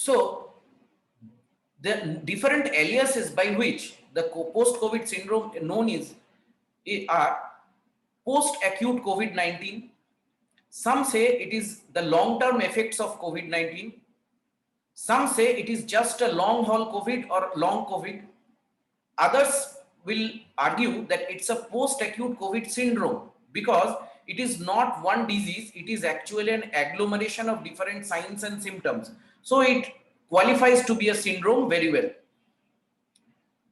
So the different aliases by which the post-COVID syndrome known is are post-acute COVID-19. Some say it is the long-term effects of COVID-19. Some say it is just a long-haul COVID or long COVID. Others will argue that it's a post-acute COVID syndrome because it is not one disease, it is actually an agglomeration of different signs and symptoms. So it qualifies to be a syndrome very well.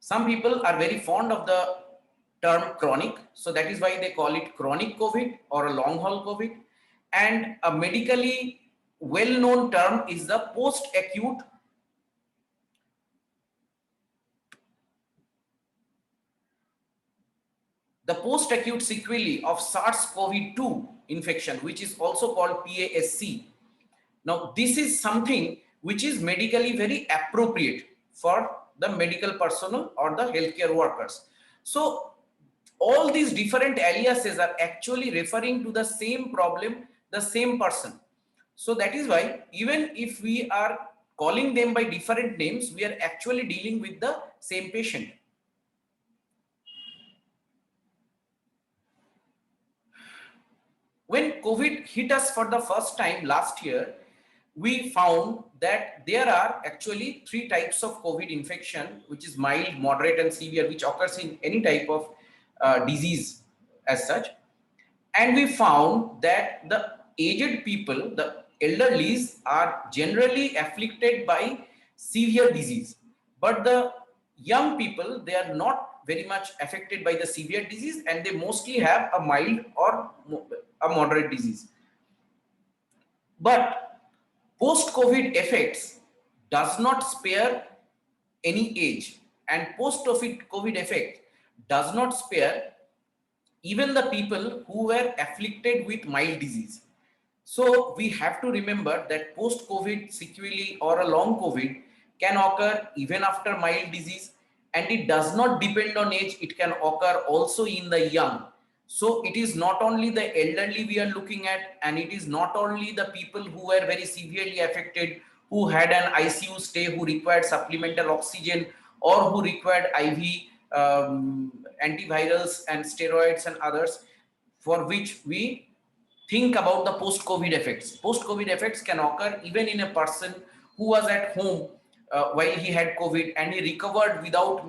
Some people are very fond of the term chronic, so that is why they call it chronic COVID or a long haul COVID. And a medically well-known term is the post-acute sequelae of SARS-CoV-2 infection, which is also called PASC. Now, this is something which is medically very appropriate for the medical personnel or the healthcare workers. So, all these different aliases are actually referring to the same problem, the same person. So, that is why even if we are calling them by different names, we are actually dealing with the same patient. When COVID hit us for the first time last year, we found that there are actually three types of COVID infection, which is mild, moderate, and severe, which occurs in any type of disease as such. And we found that the aged people, the elderlies, are generally afflicted by severe disease. But the young people, they are not very much affected by the severe disease, and they mostly have a mild or a moderate disease. But post-COVID effects does not spare any age, and post-COVID effect does not spare even the people who were afflicted with mild disease. So we have to remember that post-COVID sequelae or a long COVID can occur even after mild disease, and it does not depend on age. It can occur also in the young. So it is not only the elderly we are looking at, and it is not only the people who were very severely affected, who had an ICU stay, who required supplemental oxygen, or who required IV antivirals and steroids and others, for which we think about the post-COVID effects. Post-COVID effects can occur even in a person who was at home while he had COVID, and he recovered without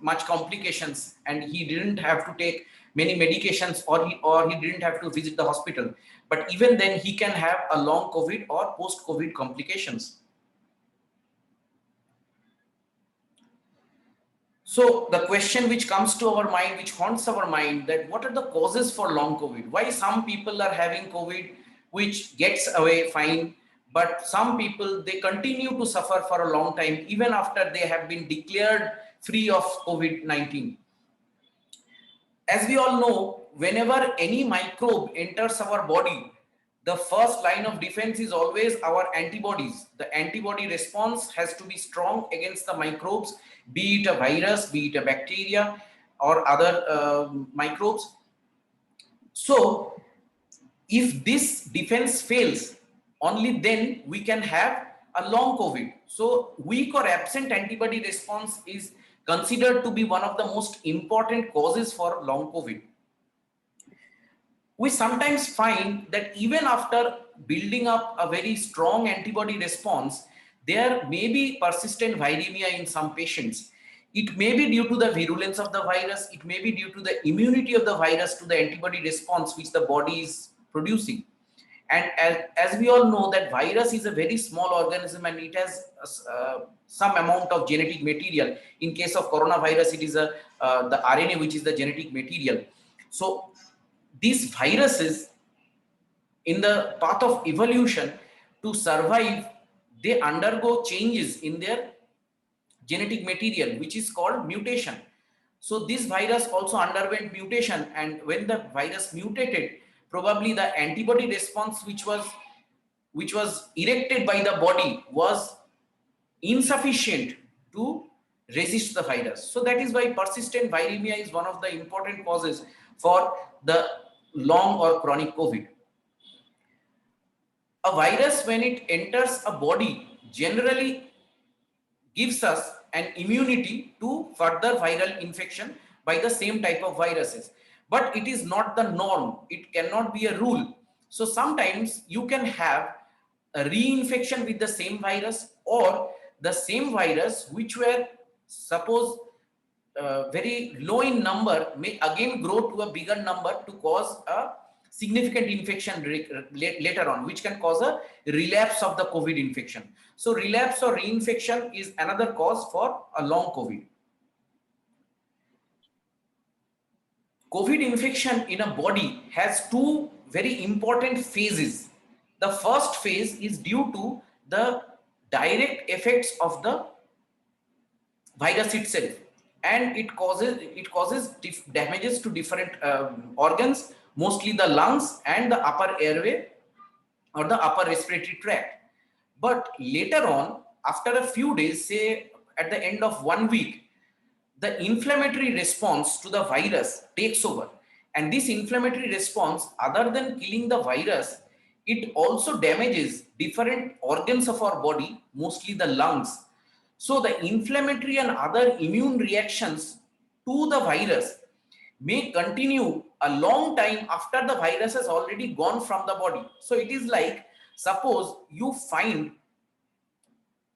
much complications, and he didn't have to take many medications, or he didn't have to visit the hospital. But even then, he can have a long COVID or post-COVID complications. So the question which comes to our mind, which haunts our mind, that what are the causes for long COVID? Why some people are having COVID which gets away fine, but some people, they continue to suffer for a long time even after they have been declared free of COVID-19. As we all know, whenever any microbe enters our body, the first line of defense is always our antibodies. The antibody response has to be strong against the microbes, be it a virus, be it a bacteria, or other microbes. So if this defense fails, only then we can have a long COVID. So weak or absent antibody response is considered to be one of the most important causes for long COVID. We sometimes find that even after building up a very strong antibody response, there may be persistent viremia in some patients. It may be due to the virulence of the virus, it may be due to the immunity of the virus to the antibody response which the body is producing. And as we all know, that virus is a very small organism, and it has some amount of genetic material. In case of coronavirus, it is the RNA which is the genetic material. So these viruses, in the path of evolution to survive, they undergo changes in their genetic material, which is called mutation. So this virus also underwent mutation, and when the virus mutated, probably the antibody response which was erected by the body was insufficient to resist the virus. So that is why persistent viremia is one of the important causes for the long or chronic COVID. A virus, when it enters a body, generally gives us an immunity to further viral infection by the same type of viruses. But it is not the norm. It cannot be a rule. So sometimes you can have a reinfection with the same virus, or the same virus which were suppose very low in number may again grow to a bigger number to cause a significant infection later on, which can cause a relapse of the COVID infection. So relapse or reinfection is another cause for a long COVID. COVID infection in a body has two very important phases. The first phase is due to the direct effects of the virus itself, and it causes damages to different organs, mostly the lungs and the upper airway or the upper respiratory tract. But later on, after a few days, say at the end of 1 week, the inflammatory response to the virus takes over. And this inflammatory response, other than killing the virus, it also damages different organs of our body, mostly the lungs. So the inflammatory and other immune reactions to the virus may continue a long time after the virus has already gone from the body. So it is like, suppose you find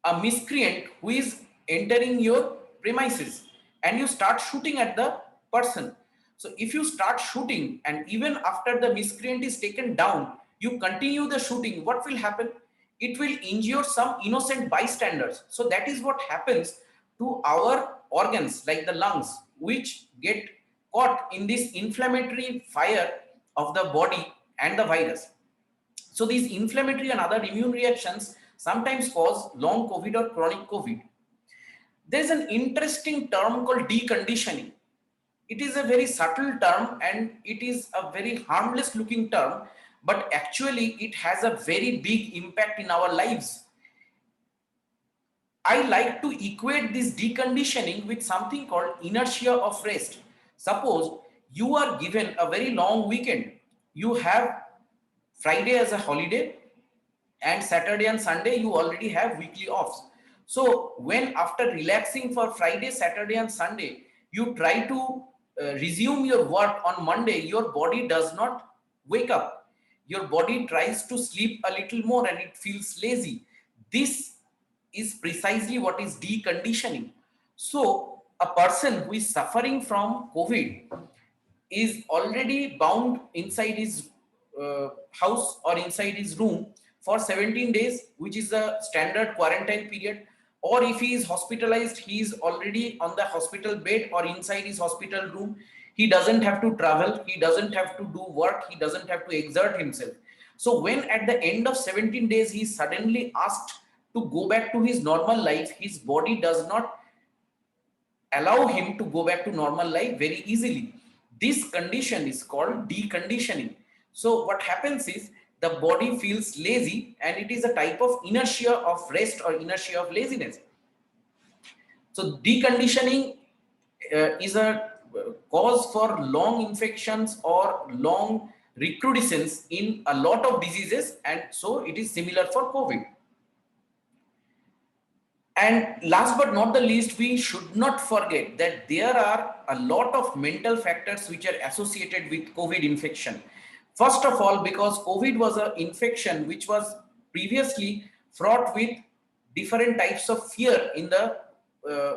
a miscreant who is entering your premises and you start shooting at the person. So if you start shooting and even after the miscreant is taken down, you continue the shooting, what will happen? It will injure some innocent bystanders. So that is what happens to our organs like the lungs, which get caught in this inflammatory fire of the body and the virus. So these inflammatory and other immune reactions sometimes cause long COVID or chronic COVID. There's an interesting term called deconditioning. It is a very subtle term and it is a very harmless looking term, but actually it has a very big impact in our lives. I like to equate this deconditioning with something called inertia of rest. Suppose you are given a very long weekend. You have Friday as a holiday and Saturday and Sunday you already have weekly offs. So when after relaxing for Friday, Saturday and Sunday, you try to resume your work on Monday, your body does not wake up. Your body tries to sleep a little more and it feels lazy. This is precisely what is deconditioning. So a person who is suffering from COVID is already bound inside his house or inside his room for 17 days, which is a standard quarantine period. Or if he is hospitalized, he is already on the hospital bed or inside his hospital room. He doesn't have to travel, he doesn't have to do work, he doesn't have to exert himself. So when at the end of 17 days he is suddenly asked to go back to his normal life, his body does not allow him to go back to normal life very easily. This condition is called deconditioning. So what happens is the body feels lazy and it is a type of inertia of rest or inertia of laziness. So deconditioning is a cause for long infections or long recrudescence in a lot of diseases, and so it is similar for COVID. And last but not the least, we should not forget that there are a lot of mental factors which are associated with COVID infection. First of all, because COVID was an infection which was previously fraught with different types of fear in the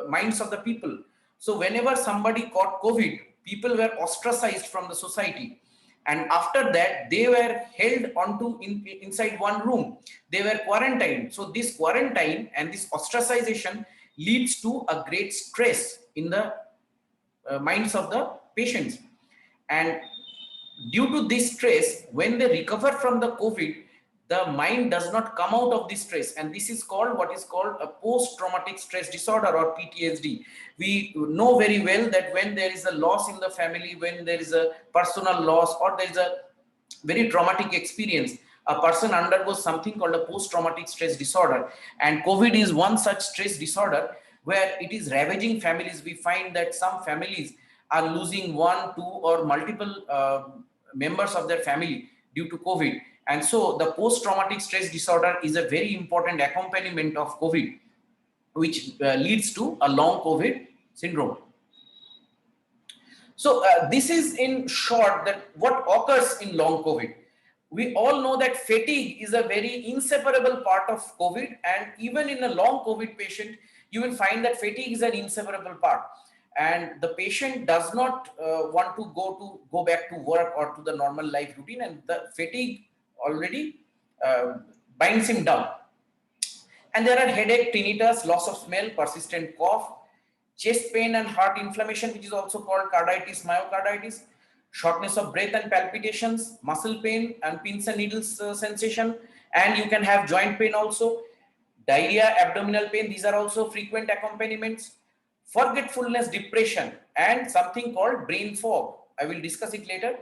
minds of the people. So whenever somebody caught COVID, people were ostracized from the society. And after that, they were held onto inside one room. They were quarantined. So this quarantine and this ostracization leads to a great stress in the minds of the patients. And due to this stress, when they recover from the COVID, the mind does not come out of this stress. And this is called what is called a post-traumatic stress disorder or PTSD. We know very well that when there is a loss in the family, when there is a personal loss or there is a very traumatic experience, a person undergoes something called a post-traumatic stress disorder. And COVID is one such stress disorder where it is ravaging families. We find that some families are losing one, two, or multiple members of their family due to COVID. And so the post-traumatic stress disorder is a very important accompaniment of COVID, which leads to a long COVID syndrome. So this is in short that what occurs in long COVID. We all know that fatigue is a very inseparable part of COVID, and even in a long COVID patient, you will find that fatigue is an inseparable part. And the patient does not want to go back to work or to the normal life routine, and the fatigue already binds him down. And there are headache, tinnitus, loss of smell, persistent cough, chest pain and heart inflammation, which is also called carditis, myocarditis, shortness of breath and palpitations, muscle pain and pins and needles sensation, and you can have joint pain also, diarrhea, abdominal pain. These are also frequent accompaniments. Forgetfulness, depression, and something called brain fog. I will discuss it later.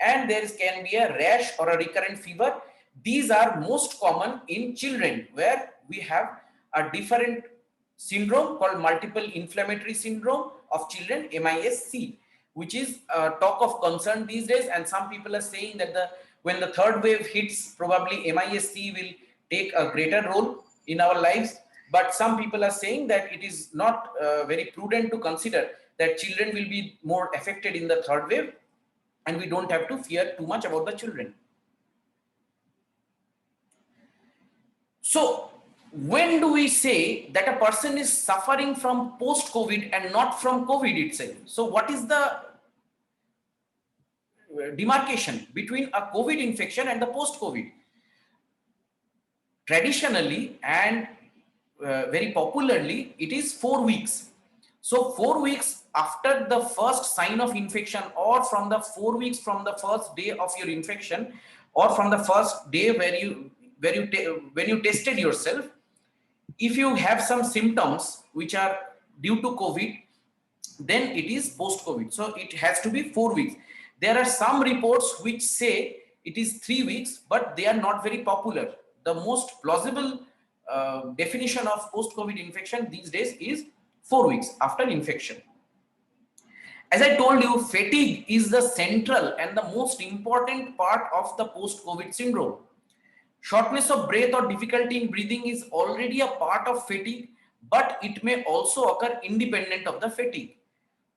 And there can be a rash or a recurrent fever. These are most common in children, where we have a different syndrome called multiple inflammatory syndrome of children, MIS-C, which is a talk of concern these days. And some people are saying that when the third wave hits, probably MIS-C will take a greater role in our lives. But some people are saying that it is not very prudent to consider that children will be more affected in the third wave, and we don't have to fear too much about the children. So when do we say that a person is suffering from post-COVID and not from COVID itself? So what is the demarcation between a COVID infection and the post-COVID? Traditionally and very popularly, it is 4 weeks. So 4 weeks after the first sign of infection, or from the 4 weeks from the first day of your infection, or from the first day when you tested yourself, if you have some symptoms which are due to COVID, then it is post-COVID. So it has to be 4 weeks. There are some reports which say it is 3 weeks, but they are not very popular. The most plausible definition of post-COVID infection these days is 4 weeks after infection. As I told you, fatigue is the central and the most important part of the post-COVID syndrome. Shortness of breath or difficulty in breathing is already a part of fatigue, but it may also occur independent of the fatigue.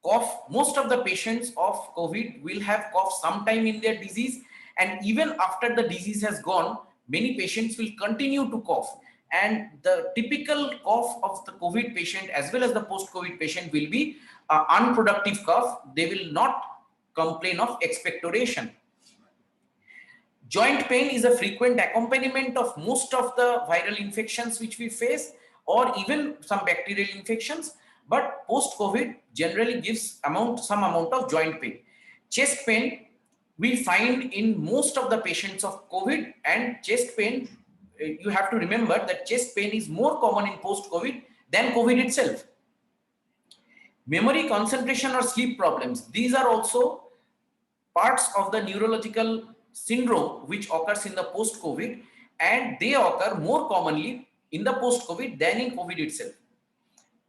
Cough, most of the patients of COVID will have cough sometime in their disease, and even after the disease has gone, many patients will continue to cough. And the typical cough of the COVID patient as well as the post-COVID patient will be unproductive cough. They will not complain of expectoration. Joint pain is a frequent accompaniment of most of the viral infections which we face, or even some bacterial infections, but post-COVID generally gives some amount of joint pain. Chest pain we find in most of the patients of COVID, and chest pain, you have to remember that chest pain is more common in post-COVID than COVID itself. Memory, concentration, or sleep problems, these are also parts of the neurological syndrome which occurs in the post-COVID, and they occur more commonly in the post-COVID than in COVID itself.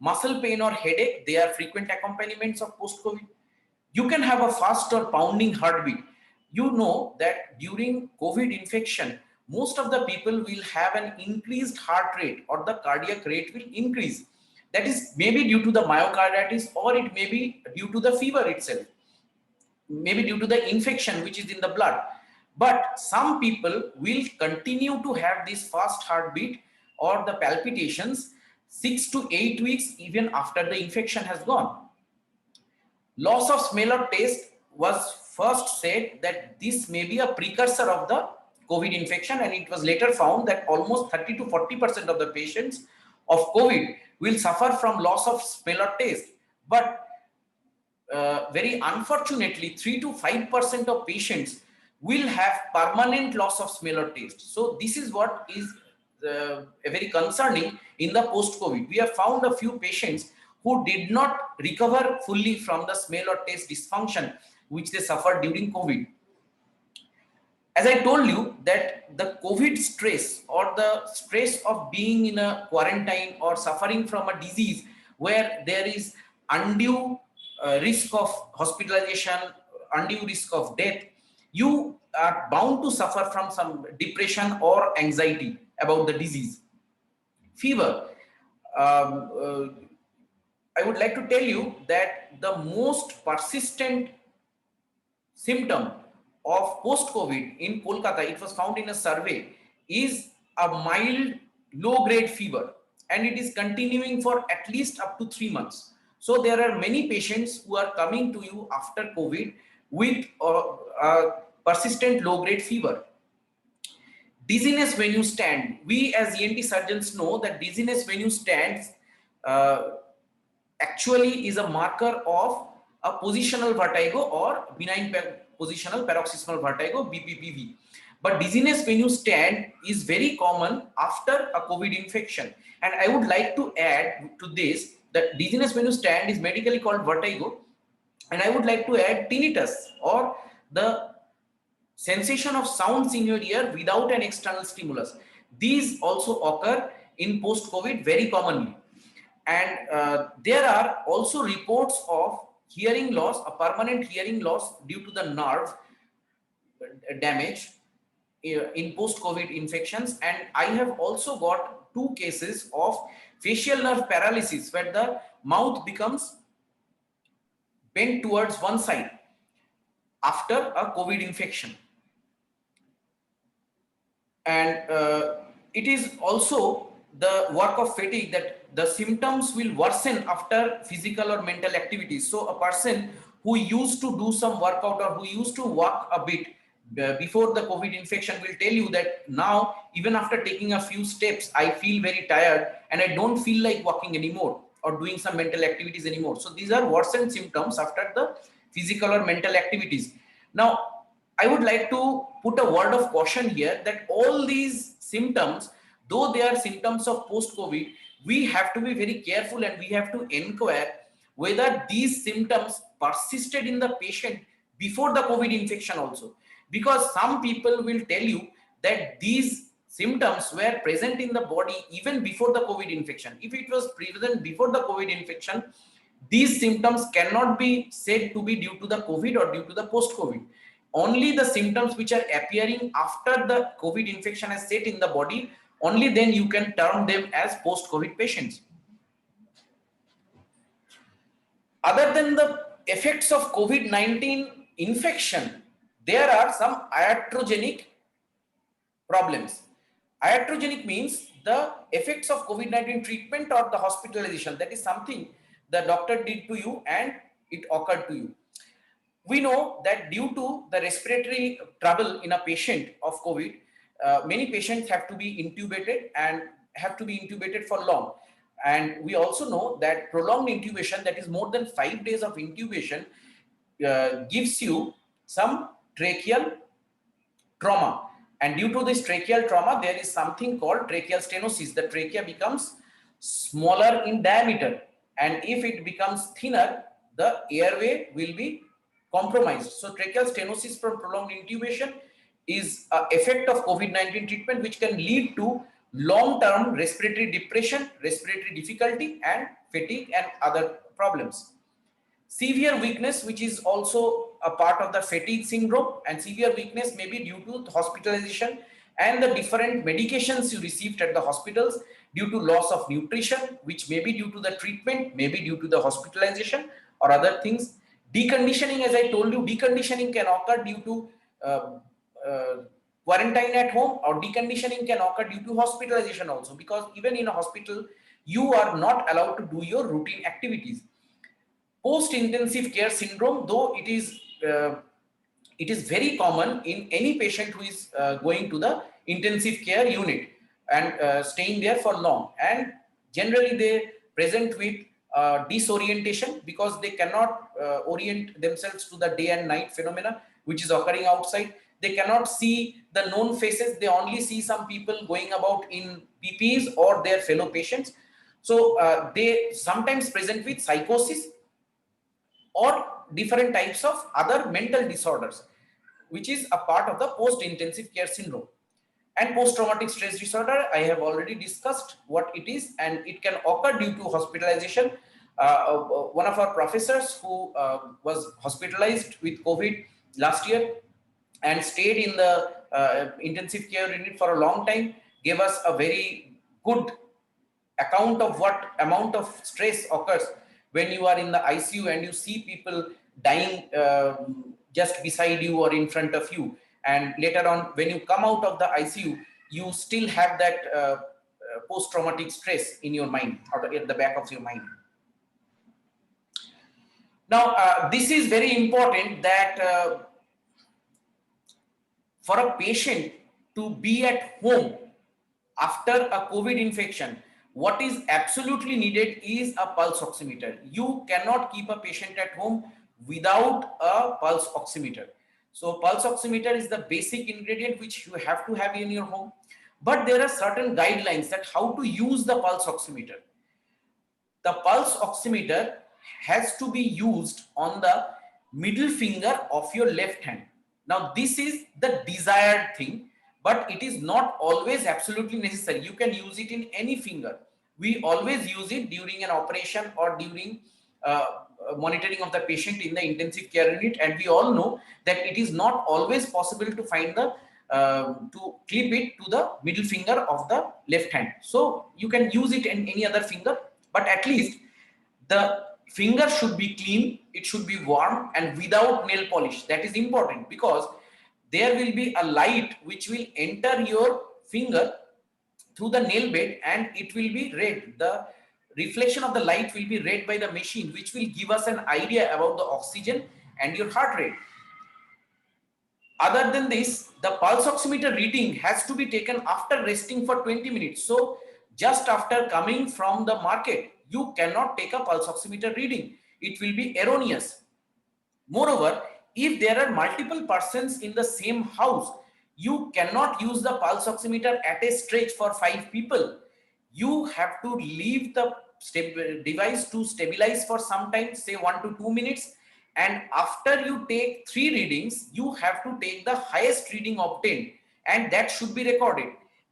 Muscle pain or headache, they are frequent accompaniments of post-COVID. You can have a fast or pounding heartbeat. You know that during COVID infection, most of the people will have an increased heart rate, or the cardiac rate will increase. That is maybe due to the myocarditis, or it may be due to the fever itself, maybe due to the infection which is in the blood. But some people will continue to have this fast heartbeat or the palpitations 6 to 8 weeks even after the infection has gone. Loss of smell or taste was first said that this may be a precursor of the COVID infection, and it was later found that almost 30 to 40% of the patients of COVID will suffer from loss of smell or taste. But very unfortunately, 3 to 5% of patients will have permanent loss of smell or taste. So this is what is very concerning in the post-COVID. We have found a few patients who did not recover fully from the smell or taste dysfunction which they suffered during COVID. As I told you that the COVID stress, or the stress of being in a quarantine or suffering from a disease where there is undue risk of hospitalization, undue risk of death, you are bound to suffer from some depression or anxiety about the disease. Fever. Um, uh, I would like to tell you that the most persistent symptom of post-COVID in Kolkata, it was found in a survey, is a mild low-grade fever, and it is continuing for at least up to 3 months. So there are many patients who are coming to you after COVID with persistent low-grade fever. Dizziness when you stand. We as ENT surgeons know that dizziness when you stand uh, actually is a marker of a positional vertigo or benign positional paroxysmal vertigo, BPPV. But dizziness when you stand is very common after a COVID infection. And I would like to add to this that dizziness when you stand is medically called vertigo. And I would like to add tinnitus, or the sensation of sounds in your ear without an external stimulus. These also occur in post-COVID very commonly. And there are also reports of hearing loss, a permanent hearing loss due to the nerve damage in post-COVID infections. And I have also got 2 cases of facial nerve paralysis where the mouth becomes bent towards one side after a COVID infection. And it is also the work of fatigue that the symptoms will worsen after physical or mental activities. So a person who used to do some workout or who used to walk a bit before the COVID infection will tell you that now, even after taking a few steps, I feel very tired and I don't feel like walking anymore or doing some mental activities anymore. So these are worsened symptoms after the physical or mental activities. Now, I would like to put a word of caution here that all these symptoms, though they are symptoms of post-COVID, we have to be very careful and we have to inquire whether these symptoms persisted in the patient before the COVID infection also. Because some people will tell you that these symptoms were present in the body even before the COVID infection. If it was present before the COVID infection, these symptoms cannot be said to be due to the COVID or due to the post-COVID. Only the symptoms which are appearing after the COVID infection has set in the body, only then you can term them as post-COVID patients. Other than the effects of COVID-19 infection, there are some iatrogenic problems. Iatrogenic means the effects of COVID-19 treatment or the hospitalization. That is something the doctor did to you and it occurred to you. We know that due to the respiratory trouble in a patient of COVID, many patients have to be intubated and have to be intubated for long. And we also know that prolonged intubation, that is more than 5 days of intubation, gives you some tracheal trauma. And due to this tracheal trauma, there is something called tracheal stenosis. The trachea becomes smaller in diameter. And if it becomes thinner, the airway will be compromised. So tracheal stenosis from prolonged intubation is an effect of COVID-19 treatment which can lead to long-term respiratory depression, respiratory difficulty, and fatigue and other problems. Severe weakness, which is also a part of the fatigue syndrome, and severe weakness may be due to hospitalization and the different medications you received at the hospitals, due to loss of nutrition, which may be due to the treatment, may be due to the hospitalization or other things. Deconditioning, as I told you, deconditioning can occur due to quarantine at home, or deconditioning can occur due to hospitalization also, because even in a hospital, you are not allowed to do your routine activities. Post-intensive care syndrome, though it is very common in any patient who is going to the intensive care unit and staying there for long, and generally they present with disorientation because they cannot orient themselves to the day and night phenomena which is occurring outside. They cannot see the known faces, they only see some people going about in PPEs or their fellow patients. So they sometimes present with psychosis or different types of other mental disorders, which is a part of the post-intensive care syndrome. And post-traumatic stress disorder, I have already discussed what it is, and it can occur due to hospitalization. One of our professors who was hospitalized with COVID last year, and stayed in the intensive care unit for a long time, gave us a very good account of what amount of stress occurs when you are in the ICU and you see people dying just beside you or in front of you, and later on when you come out of the ICU you still have that post-traumatic stress in your mind or at the back of your mind. Now this is very important that for a patient to be at home after a COVID infection, what is absolutely needed is a pulse oximeter. You cannot keep a patient at home without a pulse oximeter. So pulse oximeter is the basic ingredient which you have to have in your home. But there are certain guidelines that how to use the pulse oximeter. The pulse oximeter has to be used on the middle finger of your left hand. Now this is the desired thing, but it is not always absolutely necessary. You can use it in any finger. We always use it during an operation or during monitoring of the patient in the intensive care unit, and we all know that it is not always possible to find the to clip it to the middle finger of the left hand. So you can use it in any other finger, but at least the finger should be clean, it should be warm and without nail polish. That is important because there will be a light which will enter your finger through the nail bed and it will be red. The reflection of the light will be read by the machine, which will give us an idea about the oxygen and your heart rate. Other than this, the pulse oximeter reading has to be taken after resting for 20 minutes. So just after coming from the market, you cannot take a pulse oximeter reading. It will be erroneous. Moreover, if there are multiple persons in the same house, you cannot use the pulse oximeter at a stretch for 5 people. You have to leave the device to stabilize for some time, say 1 to 2 minutes. And after you take 3 readings, you have to take the highest reading obtained, and that should be recorded.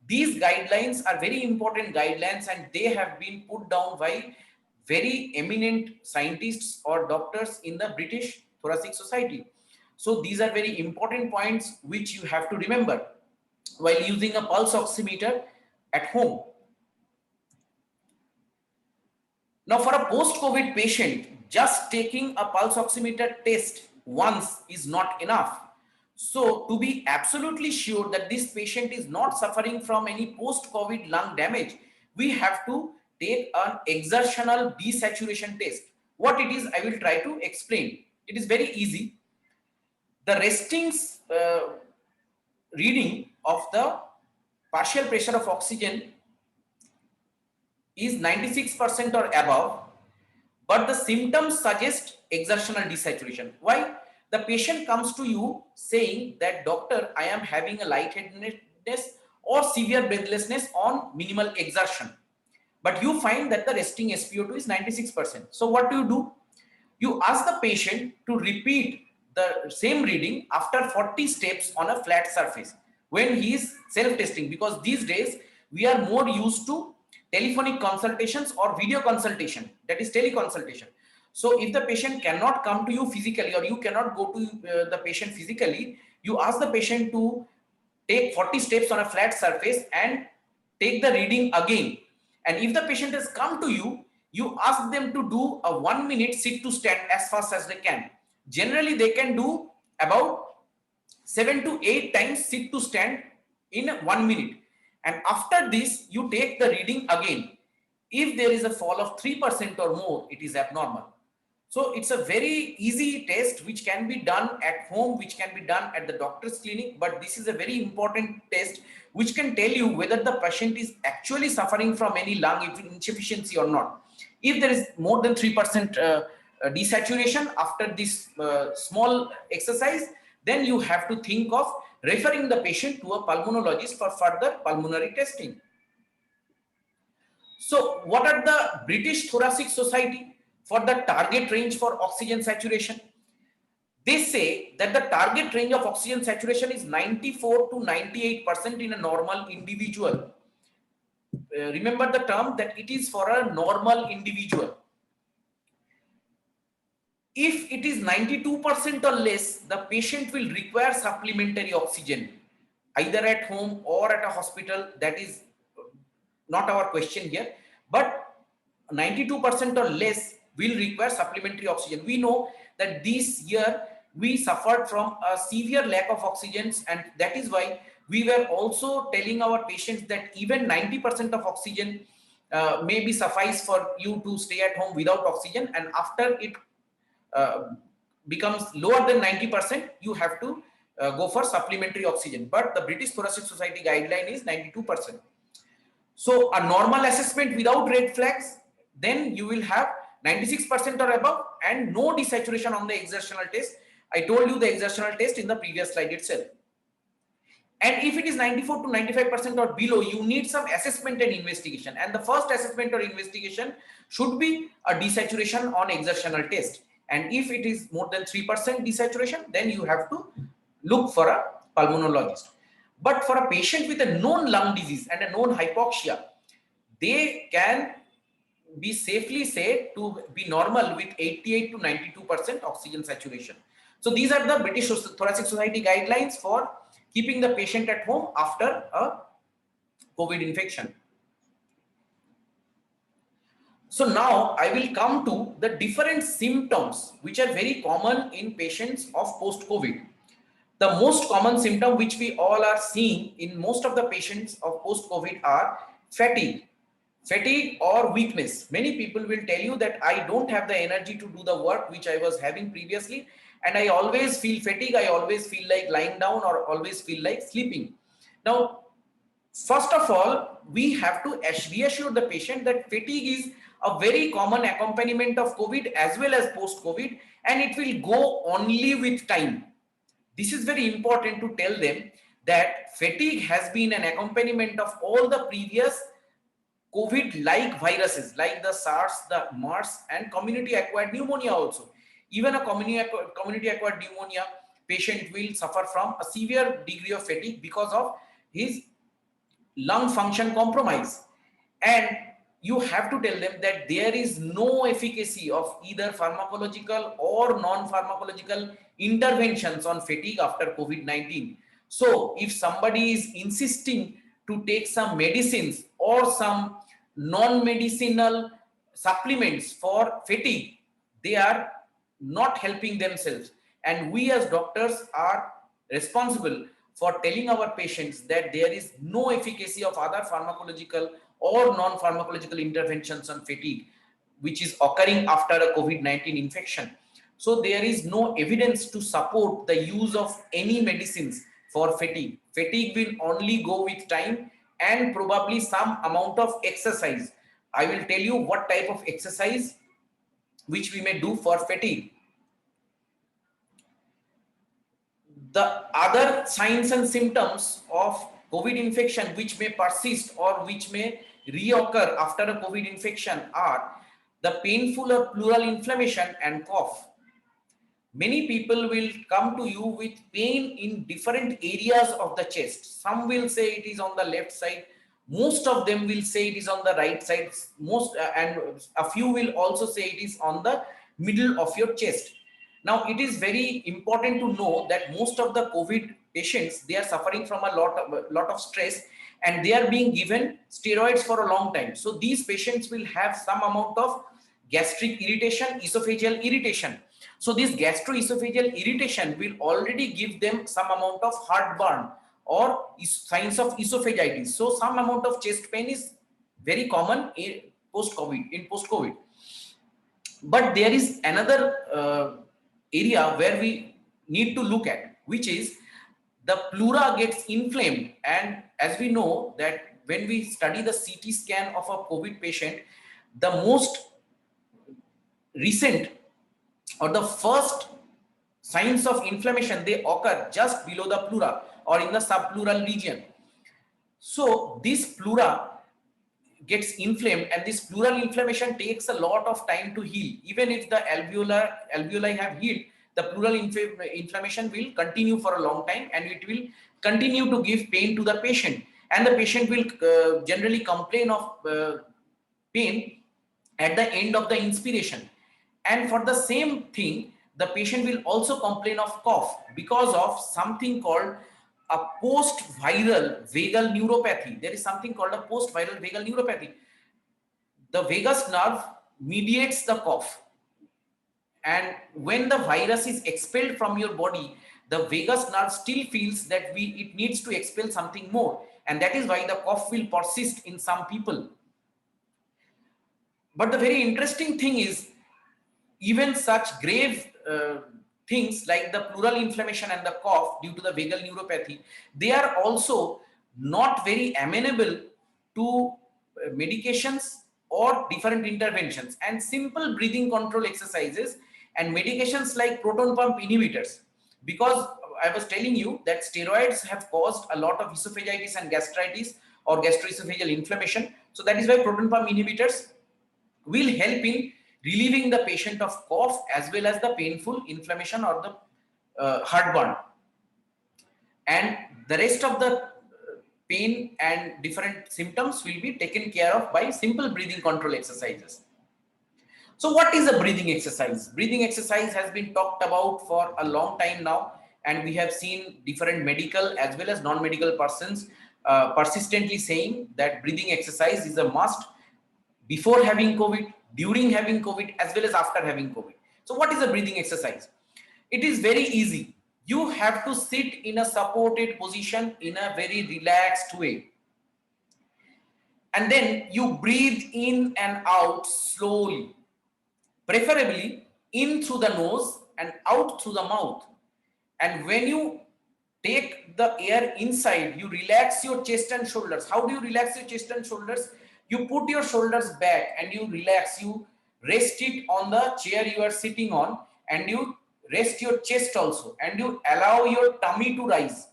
These guidelines are very important guidelines, and they have been put down by very eminent scientists or doctors in the British Thoracic Society. So these are very important points which you have to remember while using a pulse oximeter at home. Now, for a post-COVID patient, just taking a pulse oximeter test once is not enough. So, to be absolutely sure that this patient is not suffering from any post-COVID lung damage, we have to take an exertional desaturation test. What it is, I will try to explain. It is very easy. The resting reading of the partial pressure of oxygen is 96% or above, but the symptoms suggest exertional desaturation. Why? The patient comes to you saying that, doctor, I am having a lightheadedness or severe breathlessness on minimal exertion, but you find that the resting SpO2 is 96%. So what do? You ask the patient to repeat the same reading after 40 steps on a flat surface when he is self-testing, because these days we are more used to telephonic consultations or video consultation, that is teleconsultation. So if the patient cannot come to you physically or you cannot go to the patient physically, you ask the patient to take 40 steps on a flat surface and take the reading again. And if the patient has come to you, you ask them to do a 1 minute sit to stand as fast as they can. Generally, they can do about 7 to 8 times sit to stand in 1 minute. And after this, you take the reading again. If there is a fall of 3% or more, it is abnormal. So it's a very easy test which can be done at home, which can be done at the doctor's clinic. But this is a very important test which can tell you whether the patient is actually suffering from any lung insufficiency or not. If there is more than 3% desaturation after this small exercise, then you have to think of referring the patient to a pulmonologist for further pulmonary testing. So what are the British Thoracic Society for the target range for oxygen saturation? They say that the target range of oxygen saturation is 94 to 98% in a normal individual. Remember the term that it is for a normal individual. If it is 92% or less, the patient will require supplementary oxygen, either at home or at a hospital. That is not our question here, but 92% or less will require supplementary oxygen. We know that this year we suffered from a severe lack of oxygens, and that is why we were also telling our patients that even 90% of oxygen may be suffice for you to stay at home without oxygen, and after it uh, becomes lower than 90%, you have to go for supplementary oxygen. But the British Thoracic Society guideline is 92%. So a normal assessment without red flags, then you will have 96% or above and no desaturation on the exertional test. I told you the exertional test in the previous slide itself. And if it is 94 to 95% or below, you need some assessment and investigation. And the first assessment or investigation should be a desaturation on exertional test. And if it is more than 3% desaturation, then you have to look for a pulmonologist. But for a patient with a known lung disease and a known hypoxia, they can be safely said to be normal with 88 to 92% oxygen saturation. So these are the British Thoracic Society guidelines for keeping the patient at home after a COVID infection. So now I will come to the different symptoms which are very common in patients of post-COVID. The most common symptom which we all are seeing in most of the patients of post-COVID are fatigue or weakness. Many people will tell you that I don't have the energy to do the work which I was having previously, and I always feel fatigue, I always feel like lying down or always feel like sleeping. Now, first of all, we have to reassure the patient that fatigue is a very common accompaniment of COVID as well as post-COVID, and it will go only with time. This is very important to tell them that fatigue has been an accompaniment of all the previous COVID-like viruses like the SARS, the MERS, and community-acquired pneumonia also. Even a community-acquired pneumonia patient will suffer from a severe degree of fatigue because of his lung function compromise. And you have to tell them that there is no efficacy of either pharmacological or non-pharmacological interventions on fatigue after COVID-19. So if somebody is insisting to take some medicines or some non-medicinal supplements for fatigue, they are not helping themselves. And we as doctors are responsible for telling our patients that there is no efficacy of other pharmacological or non-pharmacological interventions on fatigue, which is occurring after a COVID-19 infection. So there is no evidence to support the use of any medicines for fatigue. Fatigue will only go with time and probably some amount of exercise. I will tell you what type of exercise which we may do for fatigue. The other signs and symptoms of COVID infection which may persist or which may reoccur after a COVID infection are the painful or pleural inflammation and cough. Many people will come to you with pain in different areas of the chest. Some will say it is on the left side. Most of them will say it is on the right side. And a few will also say it is on the middle of your chest. Now, it is very important to know that most of the COVID patients, they are suffering from a lot of stress, and they are being given steroids for a long time. So these patients will have some amount of gastric irritation, esophageal irritation. So this gastroesophageal irritation will already give them some amount of heartburn or signs of esophagitis. So some amount of chest pain is very common in post-COVID. But there is another area where we need to look at, which is the pleura gets inflamed. And as we know that when we study the CT scan of a COVID patient, the most recent or the first signs of inflammation, they occur just below the pleura or in the subpleural region. So this pleura gets inflamed, and this pleural inflammation takes a lot of time to heal. Even if the alveoli have healed, the pleural inflammation will continue for a long time, and it will continue to give pain to the patient. And the patient will generally complain of pain at the end of the inspiration. And for the same thing, the patient will also complain of cough because of something called a post-viral vagal neuropathy. There is something called a post-viral vagal neuropathy. The vagus nerve mediates the cough, and when the virus is expelled from your body, the vagus nerve still feels that it needs to expel something more, and that is why the cough will persist in some people. But the very interesting thing is, even such grave things like the pleural inflammation and the cough due to the vagal neuropathy, they are also not very amenable to medications or different interventions, and simple breathing control exercises and medications like proton pump inhibitors. Because I was telling you that steroids have caused a lot of esophagitis and gastritis or gastroesophageal inflammation. So that is why proton pump inhibitors will help in relieving the patient of cough as well as the painful inflammation or the heartburn. And the rest of the pain and different symptoms will be taken care of by simple breathing control exercises. So what is a breathing exercise? Breathing exercise has been talked about for a long time now, and we have seen different medical as well as non-medical persons persistently saying that breathing exercise is a must before having COVID, during having COVID, as well as after having COVID. So what is a breathing exercise? It is very easy. You have to sit in a supported position in a very relaxed way. And then you breathe in and out slowly, preferably in through the nose and out through the mouth. And when you take the air inside, you relax your chest and shoulders. How do you relax your chest and shoulders? You put your shoulders back and you relax. You rest it on the chair you are sitting on, and you rest your chest also, and you allow your tummy to rise.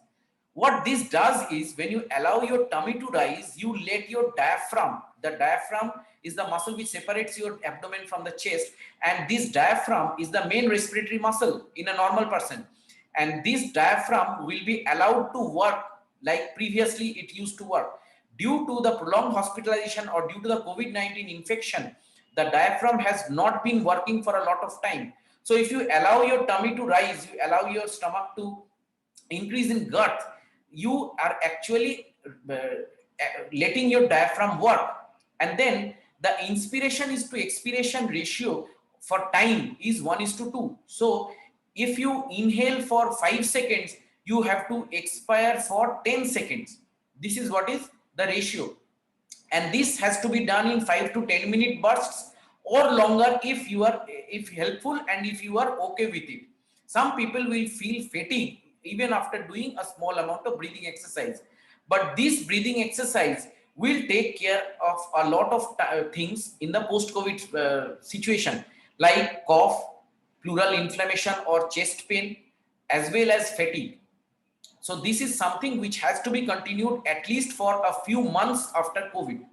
What this does is, when you allow your tummy to rise, you let your diaphragm, the diaphragm is the muscle which separates your abdomen from the chest, and this diaphragm is the main respiratory muscle in a normal person. And this diaphragm will be allowed to work like previously it used to work. Due to the prolonged hospitalization or due to the COVID-19 infection, the diaphragm has not been working for a lot of time. So if you allow your tummy to rise, you allow your stomach to increase in girth, you are actually letting your diaphragm work. And then the inspiration is to expiration ratio for time is 1:2. So if you inhale for 5 seconds, you have to expire for 10 seconds. This is what is the ratio. And this has to be done in 5 to 10 minute bursts or longer if helpful and if you are okay with it. Some people will feel fatigue even after doing a small amount of breathing exercise, but this breathing exercise will take care of a lot of things in the post-COVID situation, like cough, pleural inflammation or chest pain, as well as fatigue. So this is something which has to be continued at least for a few months after COVID.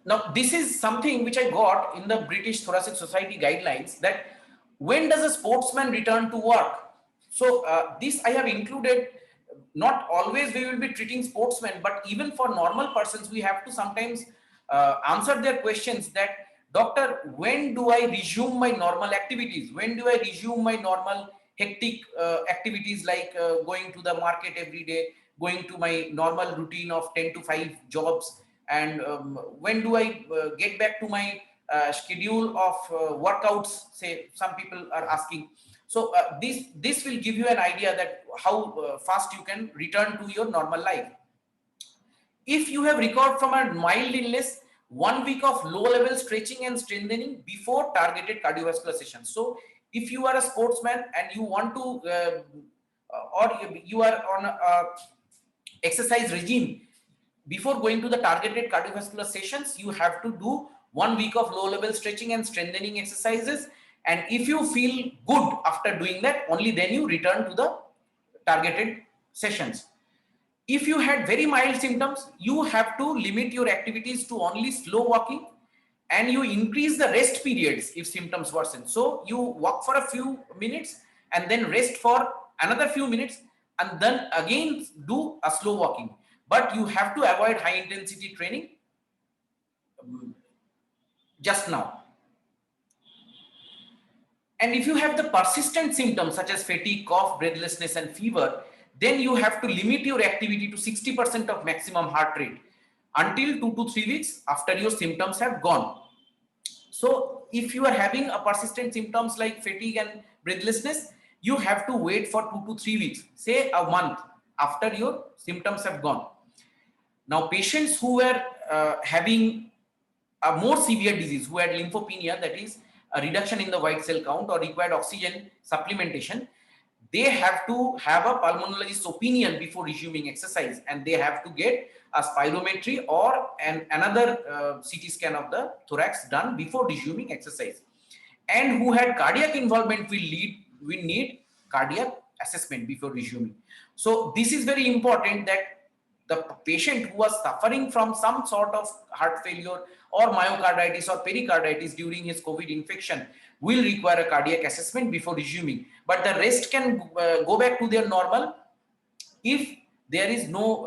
Now, this is something which I got in the British Thoracic Society guidelines, that when does a sportsman return to work? So this I have included. Not always we will be treating sportsmen, but even for normal persons, we have to sometimes answer their questions that, doctor, when do I resume my normal activities? When do I resume my normal hectic activities like going to the market every day, going to my normal routine of 10 to 5 jobs? And when do I get back to my schedule of workouts? Say some people are asking. So this will give you an idea that how fast you can return to your normal life. If you have recovered from a mild illness, 1 week of low level stretching and strengthening before targeted cardiovascular sessions. So if you are a sportsman and you want to or you are on a exercise regime, before going to the targeted cardiovascular sessions, you have to do 1 week of low level stretching and strengthening exercises. And if you feel good after doing that, only then you return to the targeted sessions. If you had very mild symptoms, you have to limit your activities to only slow walking, and you increase the rest periods if symptoms worsen. So you walk for a few minutes and then rest for another few minutes and then again do a slow walking. But you have to avoid high intensity training. just now. And if you have the persistent symptoms such as fatigue, cough, breathlessness, and fever, then you have to limit your activity to 60% of maximum heart rate until 2 to 3 weeks after your symptoms have gone. So if you are having a persistent symptoms like fatigue and breathlessness, you have to wait for 2 to 3 weeks, say a month after your symptoms have gone. Now, patients who were having a more severe disease, who had lymphopenia, that is a reduction in the white cell count or required oxygen supplementation, they have to have a pulmonologist's opinion before resuming exercise, and they have to get a spirometry or another CT scan of the thorax done before resuming exercise. And who had cardiac involvement will need cardiac assessment before resuming. So this is very important, that the patient who was suffering from some sort of heart failure or myocarditis or pericarditis during his COVID infection will require a cardiac assessment before resuming. But the rest can go back to their normal if there is no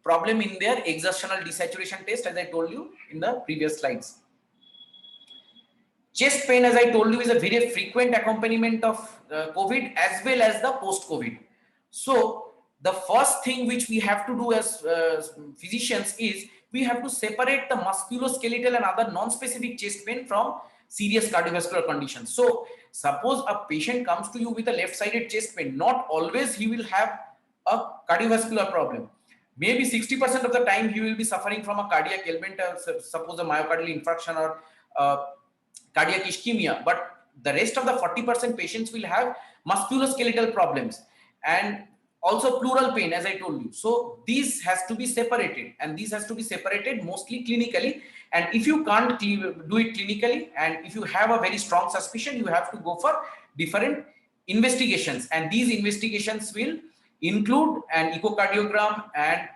problem in their exertional desaturation test, as I told you in the previous slides. Chest pain, as I told you, is a very frequent accompaniment of COVID as well as the post-COVID. So the first thing which we have to do as physicians is we have to separate the musculoskeletal and other non-specific chest pain from serious cardiovascular conditions. So suppose a patient comes to you with a left-sided chest pain, not always he will have a cardiovascular problem. Maybe 60% of the time he will be suffering from a cardiac ailment, suppose a myocardial infarction or cardiac ischemia, but the rest of the 40% patients will have musculoskeletal problems and also pleural pain, as I told you. So these has to be separated, and these has to be separated mostly clinically. And if you can't do it clinically, and if you have a very strong suspicion, you have to go for different investigations, and these investigations will include an echocardiogram and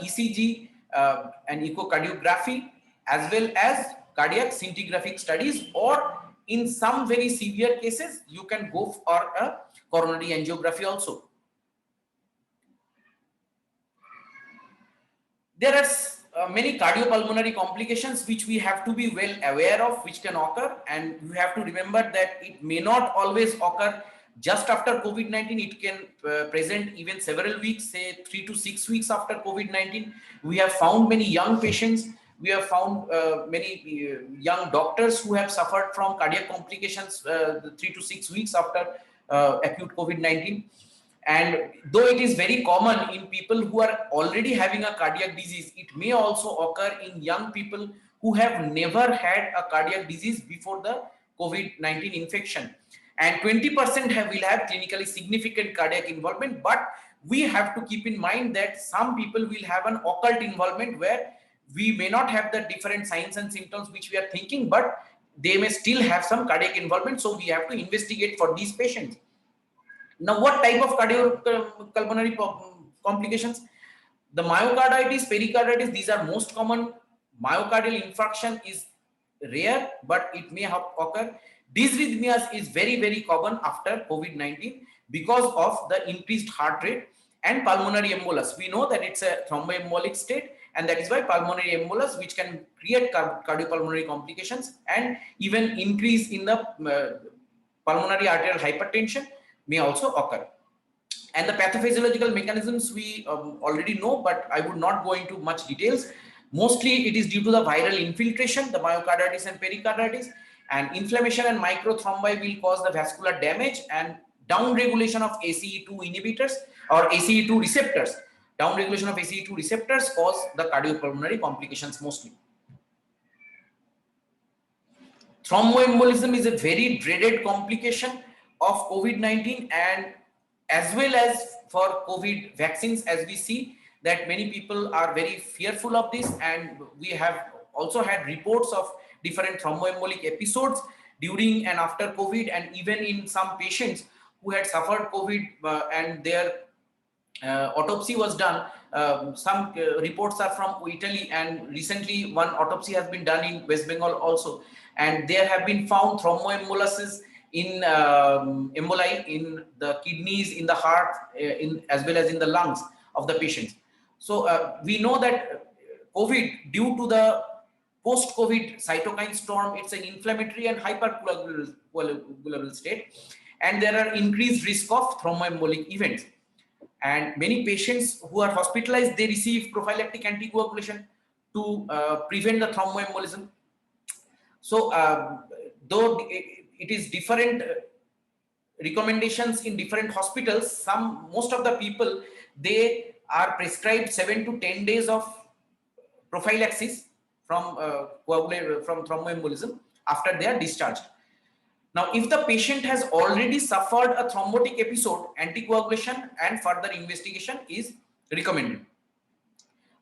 ECG and echocardiography, as well as cardiac scintigraphic studies, or in some very severe cases you can go for a coronary angiography also. There are many cardiopulmonary complications which we have to be well aware of, which can occur, and you have to remember that it may not always occur just after COVID-19. It can present even several weeks, say 3 to 6 weeks after COVID-19. We have found many young patients. We have found many young doctors who have suffered from cardiac complications 3 to 6 weeks after acute COVID-19. And though it is very common in people who are already having a cardiac disease, it may also occur in young people who have never had a cardiac disease before the COVID-19 infection. And 20% will have clinically significant cardiac involvement, but we have to keep in mind that some people will have an occult involvement where we may not have the different signs and symptoms which we are thinking, but they may still have some cardiac involvement. So we have to investigate for these patients. Now, what type of cardiopulmonary complications? The myocarditis, pericarditis, these are most common. Myocardial infarction is rare, but it may occur. Dysrhythmias is very, very common after COVID-19 because of the increased heart rate. And pulmonary embolus, we know that it's a thromboembolic state, and that is why pulmonary embolus, which can create cardiopulmonary complications and even increase in the pulmonary arterial hypertension, may also occur. And the pathophysiological mechanisms we already know, but I would not go into much details. Mostly it is due to the viral infiltration, the myocarditis and pericarditis, and inflammation and microthrombi will cause the vascular damage, and downregulation of ACE2 inhibitors or ACE2 receptors. Downregulation of ACE2 receptors cause the cardiopulmonary complications mostly. Thromboembolism is a very dreaded complication of COVID-19, and as well as for COVID vaccines, as we see that many people are very fearful of this, and we have also had reports of different thromboembolic episodes during and after COVID, and even in some patients who had suffered COVID and their autopsy was done. Some reports are from Italy, and recently one autopsy has been done in West Bengal also, and there have been found thromboemboluses in emboli in the kidneys, in the heart, as well as in the lungs of the patients. So we know that COVID, due to the post-COVID cytokine storm. It's an inflammatory and hypercoagulable state, and there are increased risk of thromboembolic events. And many patients who are hospitalized, they receive prophylactic anticoagulation to prevent the thromboembolism. So though it is different recommendations in different hospitals, most of the people, they are prescribed 7 to 10 days of prophylaxis from thromboembolism after they are discharged. Now, if the patient has already suffered a thrombotic episode, anticoagulation and further investigation is recommended.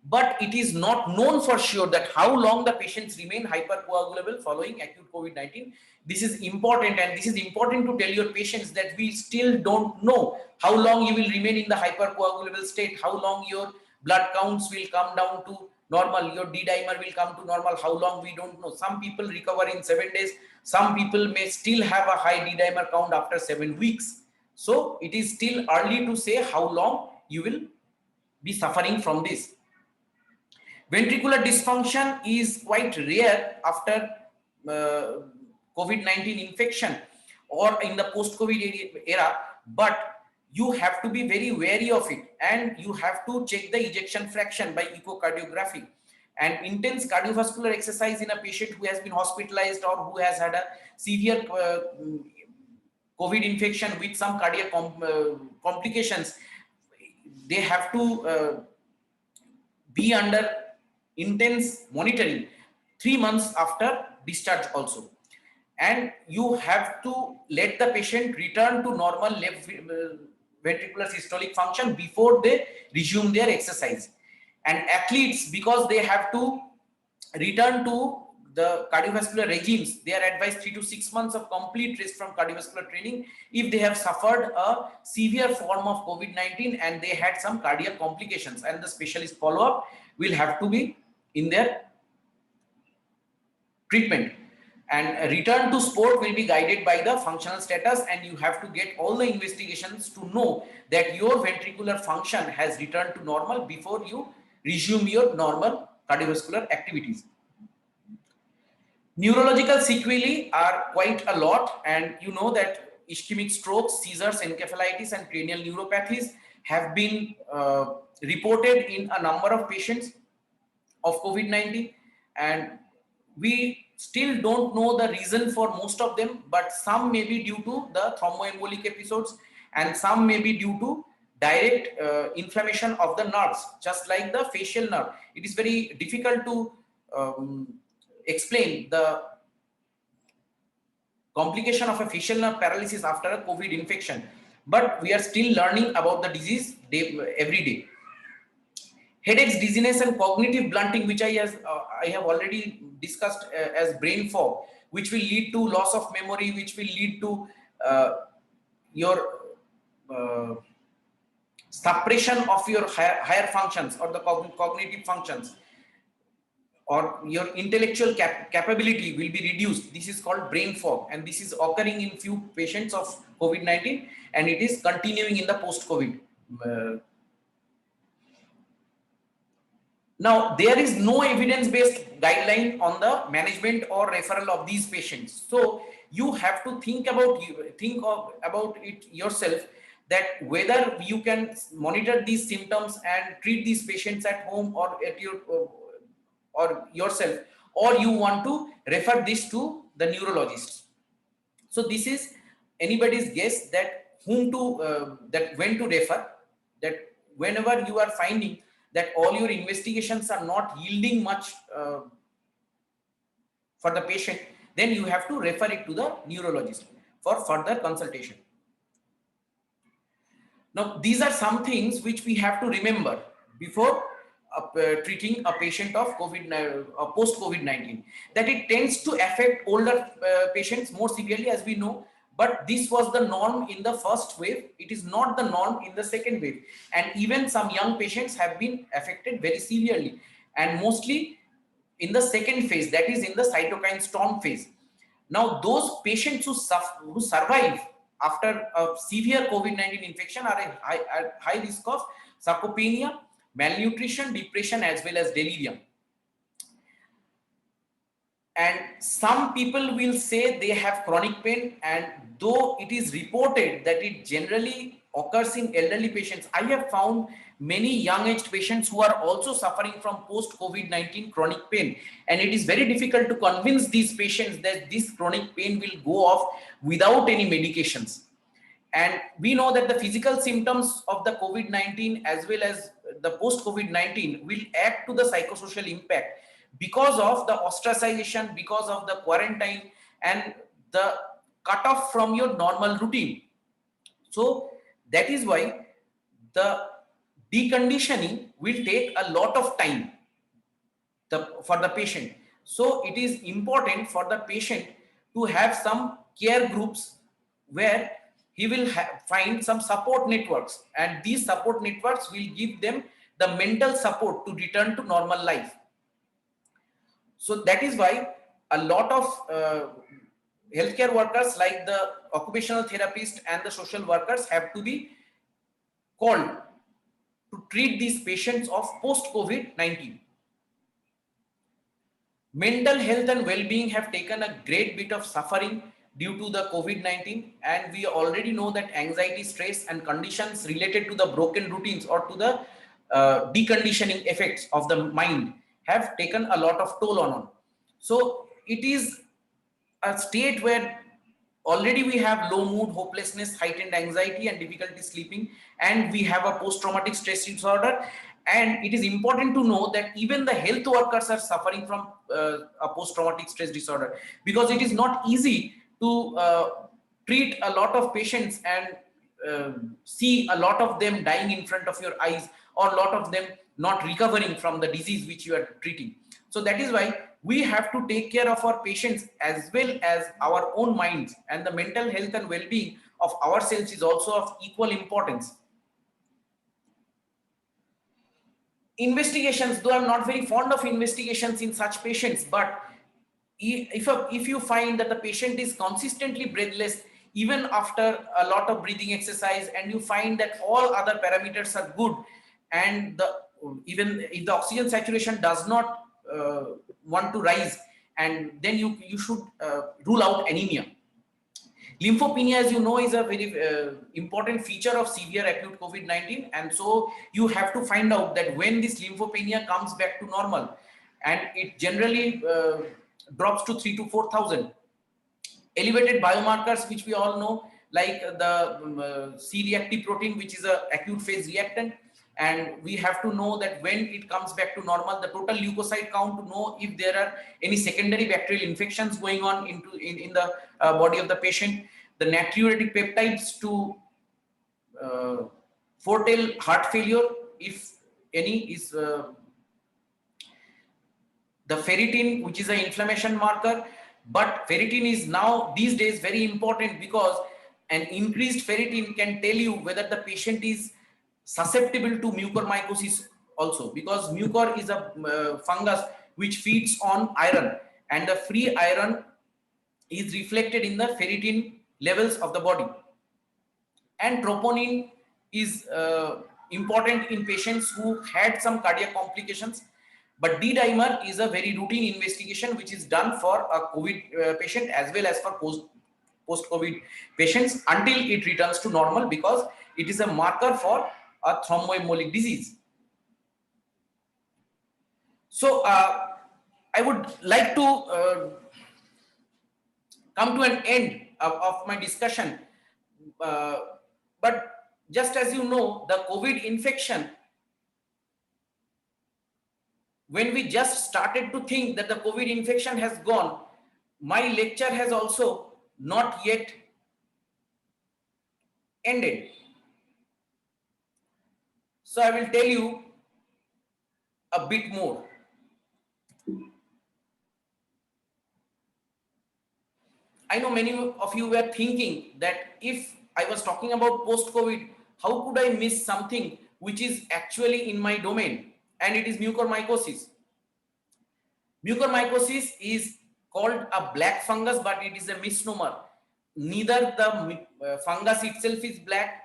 But it is not known for sure that how long the patients remain hypercoagulable following acute COVID-19. This is important, and this is important to tell your patients that we still don't know how long you will remain in the hypercoagulable state, how long your blood counts will come down to normal, your D-dimer will come to normal, how long we don't know. Some people recover in 7 days, some people may still have a high D-dimer count after 7 weeks. So it is still early to say how long you will be suffering from this. Ventricular dysfunction is quite rare after COVID-19 infection or in the post-COVID era, but you have to be very wary of it, and you have to check the ejection fraction by echocardiography. And intense cardiovascular exercise in a patient who has been hospitalized or who has had a severe COVID infection with some cardiac complications, they have to be under intense monitoring 3 months after discharge also. And you have to let the patient return to normal left ventricular systolic function before they resume their exercise. And athletes, because they have to return to the cardiovascular regimes, they are advised 3 to 6 months of complete rest from cardiovascular training if they have suffered a severe form of COVID-19 and they had some cardiac complications, and the specialist follow-up will have to be in their treatment. And a return to sport will be guided by the functional status, and you have to get all the investigations to know that your ventricular function has returned to normal before you resume your normal cardiovascular activities. Neurological sequelae are quite a lot, and you know that ischemic strokes, seizures, encephalitis, and cranial neuropathies have been reported in a number of patients of COVID-19, and we still don't know the reason for most of them, but some may be due to the thromboembolic episodes and some may be due to direct inflammation of the nerves, just like the facial nerve. It is very difficult to explain the complication of a facial nerve paralysis after a COVID infection, but we are still learning about the disease every day. Headaches, dizziness, and cognitive blunting, which I have already discussed as brain fog, which will lead to loss of memory, which will lead to your suppression of your higher functions or the cognitive functions, or your intellectual capability will be reduced. This is called brain fog, and this is occurring in few patients of COVID-19, and it is continuing in the post-COVID. Now, there is no evidence-based guideline on the management or referral of these patients. So you have to think about it yourself, that whether you can monitor these symptoms and treat these patients at home or at your or yourself, or you want to refer this to the neurologist. So this is anybody's guess that when to refer, that whenever you are finding that all your investigations are not yielding much for the patient, then you have to refer it to the neurologist for further consultation. Now, these are some things which we have to remember before treating a patient of post-COVID-19, that it tends to affect older patients more severely, as we know. But this was the norm in the first wave. It is not the norm in the second wave. And even some young patients have been affected very severely. And mostly in the second phase, that is in the cytokine storm phase. Now, those patients who survive after a severe COVID-19 infection are at high risk of sarcopenia, malnutrition, depression, as well as delirium. And some people will say they have chronic pain, and though it is reported that it generally occurs in elderly patients, I have found many young aged patients who are also suffering from post COVID-19 chronic pain, and it is very difficult to convince these patients that this chronic pain will go off without any medications. And we know that the physical symptoms of the COVID-19 as well as the post COVID-19 will add to the psychosocial impact because of the ostracization, because of the quarantine, and the cutoff from your normal routine. So that is why the deconditioning will take a lot of time for the patient. So it is important for the patient to have some care groups where he will find some support networks, and these support networks will give them the mental support to return to normal life. So that is why a lot of healthcare workers like the occupational therapist and the social workers have to be called to treat these patients of post COVID-19. Mental health and well-being have taken a great bit of suffering due to the COVID-19, and we already know that anxiety, stress, and conditions related to the broken routines or to the deconditioning effects of the mind have taken a lot of toll on. So it is a state where already we have low mood, hopelessness, heightened anxiety, and difficulty sleeping, and we have a post-traumatic stress disorder. And it is important to know that even the health workers are suffering from a post-traumatic stress disorder, because it is not easy to treat a lot of patients and see a lot of them dying in front of your eyes, or a lot of them not recovering from the disease which you are treating. So that is why we have to take care of our patients as well as our own minds, and the mental health and well-being of ourselves is also of equal importance. Investigations, though I'm not very fond of investigations in such patients, but if you find that the patient is consistently breathless even after a lot of breathing exercise, and you find that all other parameters are good, and even if the oxygen saturation does not want to rise, and then you should rule out anemia. Lymphopenia, as you know, is a very important feature of severe acute COVID-19, and so you have to find out that when this lymphopenia comes back to normal, and it generally drops to 3 to 4,000. Elevated biomarkers, which we all know, like the C-reactive protein, which is a acute phase reactant, and we have to know that when it comes back to normal, the total leukocyte count, to know if there are any secondary bacterial infections going on in the body of the patient. The natriuretic peptides to foretell heart failure, if any, is the ferritin, which is an inflammation marker. But ferritin is now these days very important, because an increased ferritin can tell you whether the patient is susceptible to mucormycosis also, because mucor is a fungus which feeds on iron, and the free iron is reflected in the ferritin levels of the body. And troponin is important in patients who had some cardiac complications. But D-dimer is a very routine investigation which is done for a COVID patient as well as for post-COVID patients until it returns to normal, because it is a marker for a thromboembolic disease. So I would like to come to an end of my discussion. But just as you know, the COVID infection, when we just started to think that the COVID infection has gone, my lecture has also not yet ended. So I will tell you a bit more. I know many of you were thinking that if I was talking about post-COVID, how could I miss something which is actually in my domain? And it is mucormycosis. Mucormycosis is called a black fungus, but it is a misnomer. Neither the fungus itself is black,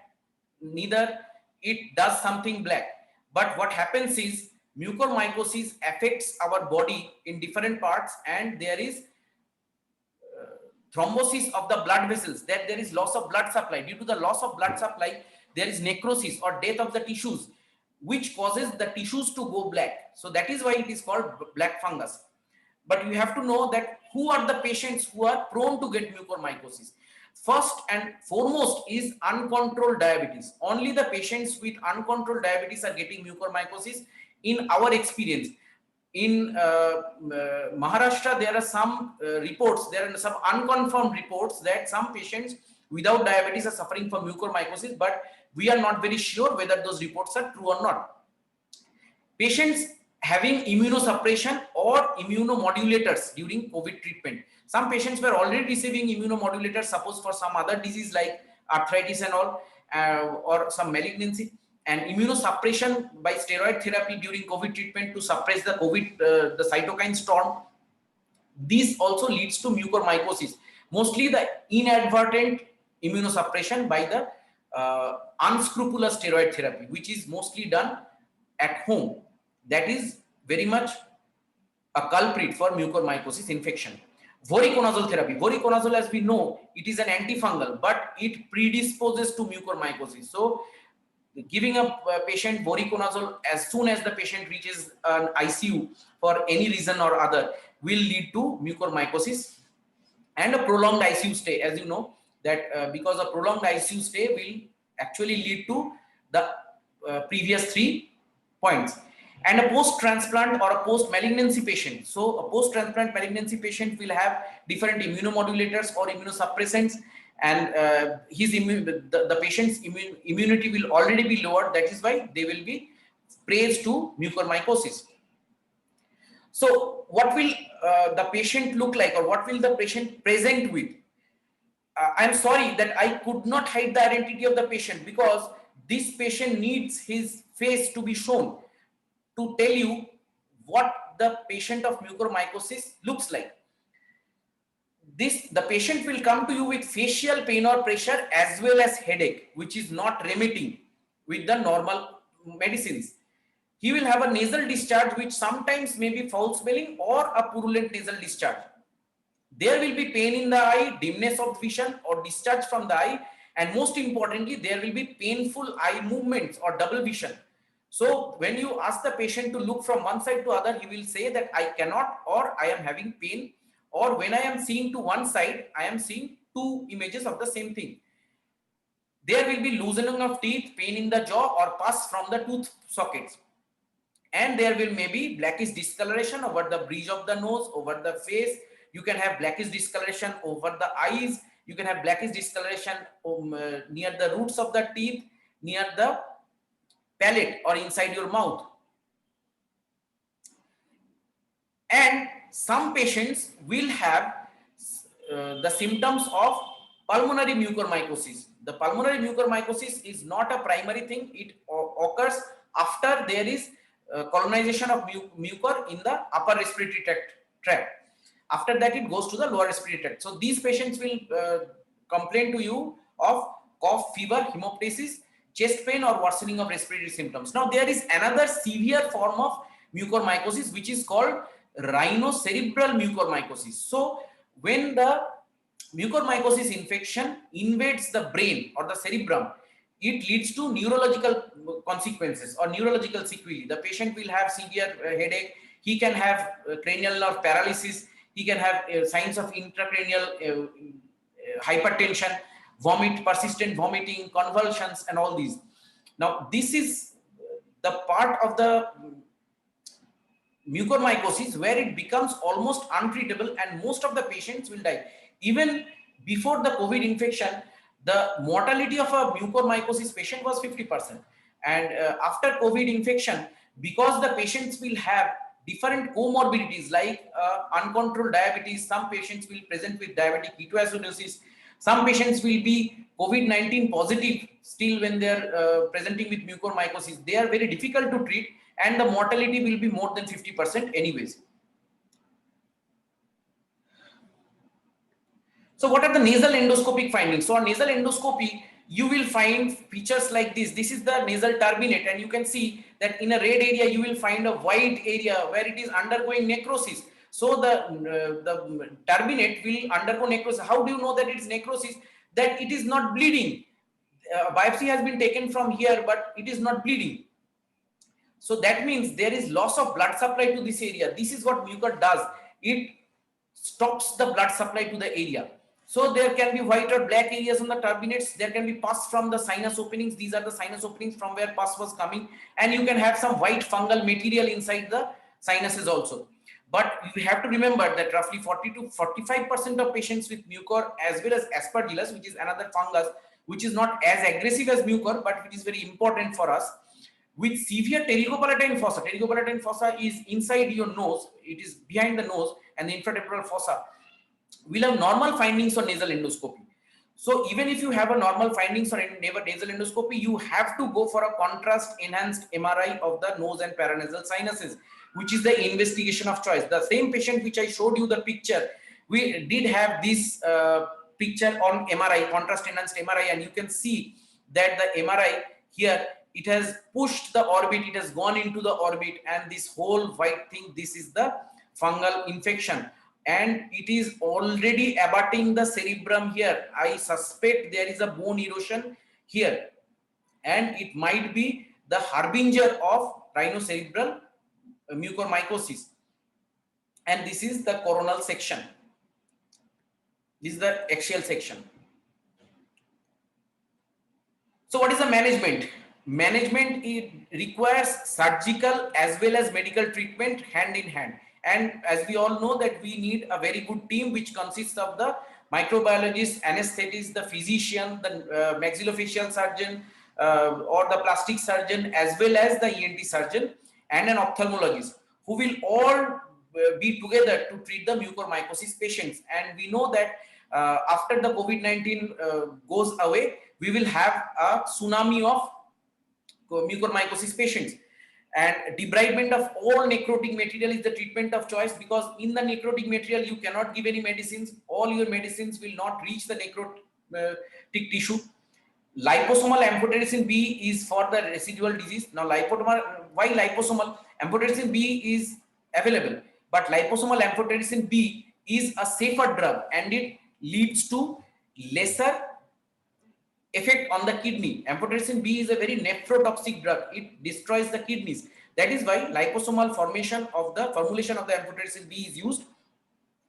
neither it does something black. But what happens is, mucormycosis affects our body in different parts, and there is thrombosis of the blood vessels, that there is loss of blood supply. Due to the loss of blood supply, there is necrosis or death of the tissues, which causes the tissues to go black. So that is why it is called black fungus. But you have to know that who are the patients who are prone to get mucormycosis. First and foremost is uncontrolled diabetes. Only the patients with uncontrolled diabetes are getting mucormycosis in our experience. In Maharashtra, there are some reports, there are some unconfirmed reports that some patients without diabetes are suffering from mucormycosis, but we are not very sure whether those reports are true or not. Patients having immunosuppression or immunomodulators during COVID treatment. Some patients were already receiving immunomodulators, suppose for some other disease like arthritis and all, or some malignancy, and immunosuppression by steroid therapy during COVID treatment to suppress the COVID, the cytokine storm. This also leads to mucormycosis. Mostly the inadvertent immunosuppression by the unscrupulous steroid therapy, which is mostly done at home. That is very much a culprit for mucormycosis infection. Voriconazole therapy. Voriconazole, as we know, it is an antifungal, but it predisposes to mucormycosis. So giving a patient voriconazole as soon as the patient reaches an ICU for any reason or other will lead to mucormycosis and a prolonged ICU stay. As you know that because a prolonged ICU stay will actually lead to the previous 3 points. And a post-transplant or a post-malignancy patient. So a post-transplant malignancy patient will have different immunomodulators or immunosuppressants, and the patient's immunity will already be lowered. That is why they will be prey to mucormycosis. So what will the patient look like, or what will the patient present with? I'm sorry that I could not hide the identity of the patient, because this patient needs his face to be shown to tell you what the patient of mucormycosis looks like. The patient will come to you with facial pain or pressure as well as headache, which is not remitting with the normal medicines. He will have a nasal discharge, which sometimes may be foul smelling or a purulent nasal discharge. There will be pain in the eye, dimness of vision or discharge from the eye, and most importantly, there will be painful eye movements or double vision. So when you ask the patient to look from one side to other, he will say that I cannot, or I am having pain, or when I am seeing to one side, I am seeing 2 images of the same thing. There will be loosening of teeth, pain in the jaw or pus from the tooth sockets. And there will maybe blackish discoloration over the bridge of the nose, over the face. You can have blackish discoloration over the eyes. You can have blackish discoloration near the roots of the teeth, near the palate or inside your mouth. And some patients will have the symptoms of pulmonary mucormycosis. The pulmonary mucormycosis is not a primary thing. It occurs after there is colonization of mucor in the upper respiratory tract. After that, it goes to the lower respiratory tract. So these patients will complain to you of cough, fever, hemoptysis, chest pain or worsening of respiratory symptoms. Now there is another severe form of mucormycosis which is called rhinocerebral mucormycosis. So when the mucormycosis infection invades the brain or the cerebrum, it leads to neurological consequences or neurological sequelae. The patient will have severe headache. He can have cranial nerve paralysis. He can have signs of intracranial hypertension, vomit, persistent vomiting, convulsions, and all these. Now, this is the part of the mucormycosis where it becomes almost untreatable and most of the patients will die. Even before the COVID infection, the mortality of a mucormycosis patient was 50%. And after COVID infection, because the patients will have different comorbidities like uncontrolled diabetes, some patients will present with diabetic ketoacidosis, some patients will be COVID-19 positive still when they are presenting with mucormycosis. They are very difficult to treat and the mortality will be more than 50% anyways. So what are the nasal endoscopic findings? So on nasal endoscopy, you will find features like this. This is the nasal turbinate, and you can see that in a red area you will find a white area where it is undergoing necrosis. So the turbinate will undergo necrosis. How do you know that it is necrosis? That it is not bleeding. Biopsy has been taken from here, but it is not bleeding. So that means there is loss of blood supply to this area. This is what mucor does. It stops the blood supply to the area. So there can be white or black areas on the turbinates. There can be pus from the sinus openings. These are the sinus openings from where pus was coming. And you can have some white fungal material inside the sinuses also. But you have to remember that roughly 40 to 45% of patients with mucor as well as aspergillus, which is another fungus, which is not as aggressive as mucor, but it is very important for us. With severe pterygopalatine fossa is inside your nose, it is behind the nose and the infratemporal fossa, will have normal findings on nasal endoscopy. So even if you have a normal findings on nasal endoscopy, you have to go for a contrast enhanced MRI of the nose and paranasal sinuses, which is the investigation of choice. The same patient which I showed you the picture, we did have this picture on MRI, contrast enhanced MRI, and you can see that the MRI here, it has pushed the orbit, it has gone into the orbit, and this whole white thing, this is the fungal infection, and it is already abutting the cerebrum here. I suspect there is a bone erosion here, and it might be the harbinger of rhinocerebral mucormycosis. And this is the coronal section. This is the axial section. So what is the management? Management, it requires surgical as well as medical treatment hand in hand. And as we all know that we need a very good team which consists of the microbiologist, anesthetist, the physician, the maxillofacial surgeon or the plastic surgeon, as well as the ENT surgeon and an ophthalmologist, who will all be together to treat the mucormycosis patients. And we know that after the COVID-19 goes away, we will have a tsunami of mucormycosis patients, and debridement of all necrotic material is the treatment of choice, because in the necrotic material you cannot give any medicines. All your medicines will not reach the necrotic tissue. Liposomal amphotericin B is for the residual disease. Now why liposomal amphotericin B is available, but liposomal amphotericin B is a safer drug and it leads to lesser effect on the kidney. Amphotericin B is a very nephrotoxic drug. It destroys the kidneys. That is why liposomal formulation of the amphotericin B is used.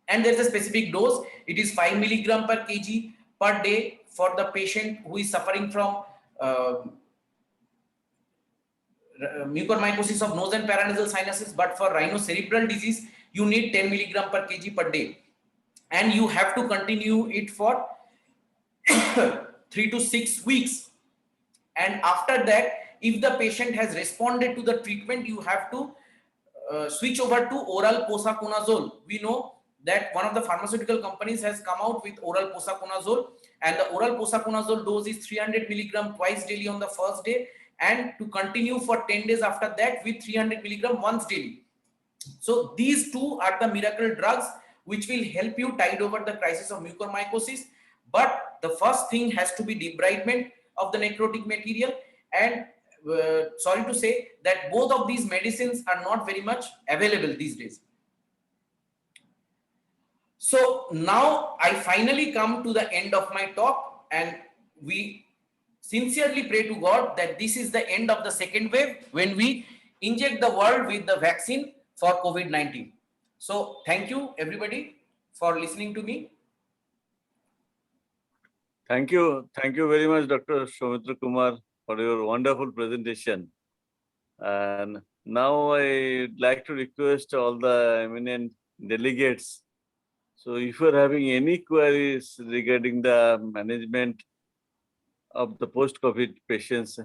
And there's a specific dose. It is 5 milligram per kg per day for the patient who is suffering from mucormycosis of nose and paranasal sinuses. But for rhinocerebral disease, you need 10 milligram per kg per day. And you have to continue it for 3 to 6 weeks. And after that, if the patient has responded to the treatment, you have to switch over to oral posaconazole. We know that one of the pharmaceutical companies has come out with oral posaconazole, and the oral posaconazole dose is 300 milligram twice daily on the first day, and to continue for 10 days after that with 300 milligram once daily. So these two are the miracle drugs which will help you tide over the crisis of mucormycosis. But the first thing has to be debridement of the necrotic material, and sorry to say that both of these medicines are not very much available these days. So now I finally come to the end of my talk, and we sincerely pray to God that this is the end of the second wave when we inject the world with the vaccine for COVID-19. So thank you everybody for listening to me. Thank you very much, Dr. Soumitra Kumar, for your wonderful presentation. And now I'd like to request all the eminent delegates. So if you're having any queries regarding the management of the post-COVID patients,